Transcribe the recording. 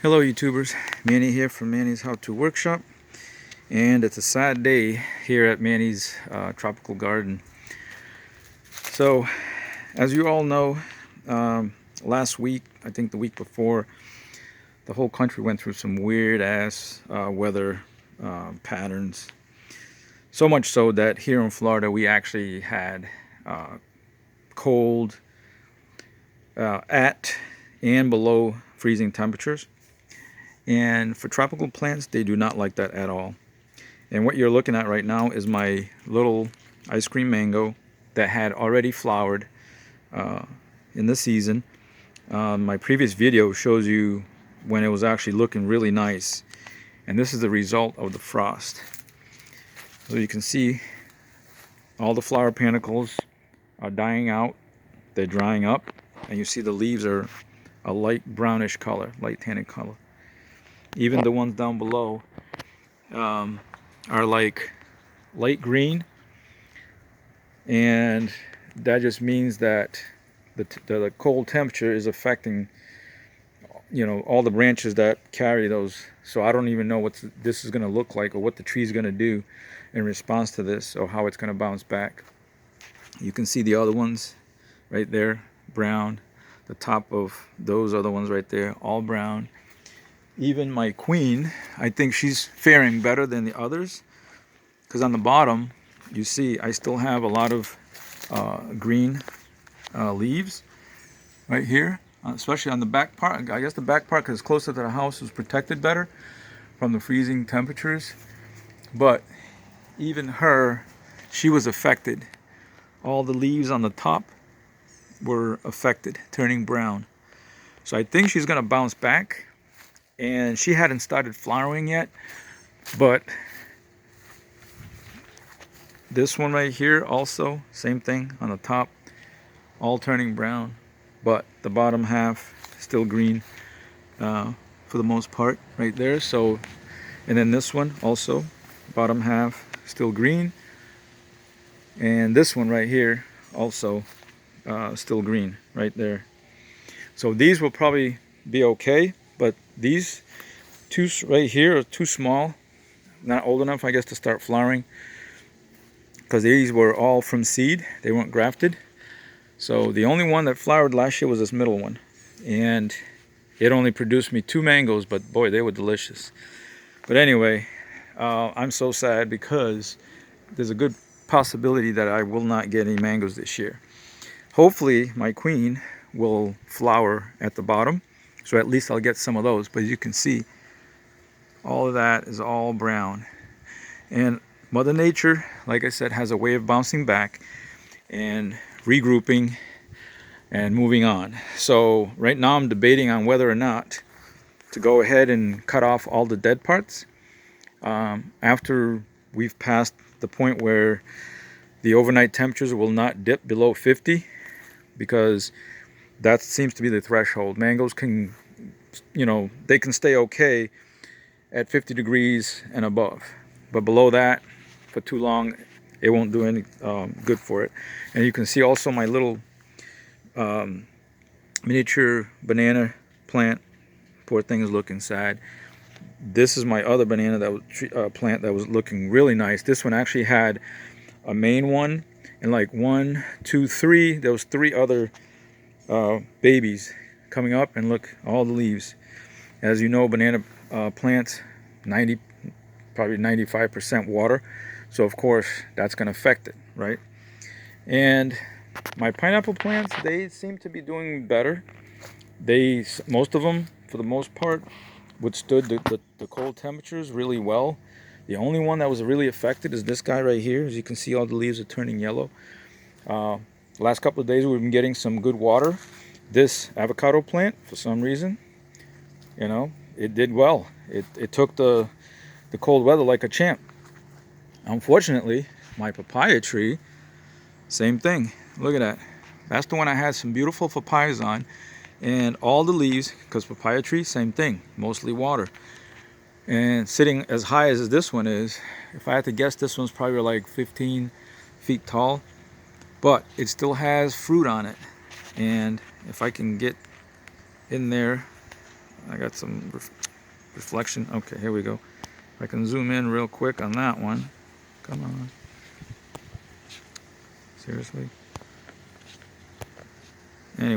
Hello YouTubers, Manny here from Manny's How To Workshop, and it's a sad day here at Manny's tropical garden. So as you all know, last week, I think the week before, the whole country went through some weird ass weather patterns. So much so that here in Florida we actually had cold at and below freezing temperatures. And for tropical plants, they do not like that at all. And what you're looking at right now is my little ice cream mango that had already flowered in the season. My previous video shows you when it was actually looking really nice. And this is the result of the frost. So you can see all the flower panicles are dying out. They're drying up. And you see the leaves are a light brownish color, light tannin color. Even the ones down below are like light green, and that just means that the cold temperature is affecting, you know, all the branches that carry those. So I don't even know what this is going to look like or what the tree is going to do in response to this or how it's going to bounce back. You can see the other ones right there, brown. The top of those other ones right there, all brown. Even my queen, I think she's faring better than the others, because on the bottom you see I still have a lot of green leaves right here, especially on the back part. I guess the back part, because it's closer to the house, is protected better from the freezing temperatures. But even her, she was affected. All the leaves on the top were affected, turning brown. So I think she's gonna bounce back. And she hadn't started flowering yet, but this one right here also, same thing on the top, all turning brown, but the bottom half still green for the most part right there. So, and then this one also, bottom half still green, and this one right here also still green right there. So these will probably be okay, but these two right here are too small, not old enough, I guess, to start flowering, because these were all from seed. They weren't grafted. So the only one that flowered last year was this middle one, and it only produced me 2 mangoes, but boy, they were delicious. But anyway, I'm so sad because there's a good possibility that I will not get any mangoes this year. Hopefully my queen will flower at the bottom, so at least I'll get some of those. But as you can see, all of that is all brown. And Mother Nature, like I said, has a way of bouncing back and regrouping and moving on. So right now I'm debating on whether or not to go ahead and cut off all the dead parts after we've passed the point where the overnight temperatures will not dip below 50, because that seems to be the threshold. Mangoes can, you know, they can stay okay at 50 degrees and above, but below that for too long it won't do any good for it. And you can see also my little miniature banana plant. Poor thing is looking sad. This is my other banana that was plant that was looking really nice. This one actually had a main one, and like 1, 2, 3, there was 3 other babies coming up. And look, all the leaves. As you know, banana plants, probably 95% water, so of course that's going to affect it, right? And my pineapple plants, they seem to be doing better. Most of them, for the most part, withstood the cold temperatures really well. The only one that was really affected is this guy right here. As you can see, all the leaves are turning yellow. Last couple of days we've been getting some good water. This avocado plant, for some reason, you know, it did well. It took the cold weather like a champ. Unfortunately, my papaya tree, same thing. Look at that. That's the one I had some beautiful papayas on. And all the leaves, because papaya tree, same thing, mostly water. And sitting as high as this one is, if I had to guess, this one's probably like 15 feet tall. But it still has fruit on it. And if I can get in there, I got some reflection. Okay, here we go. I can zoom in real quick on that one. Come on. Seriously?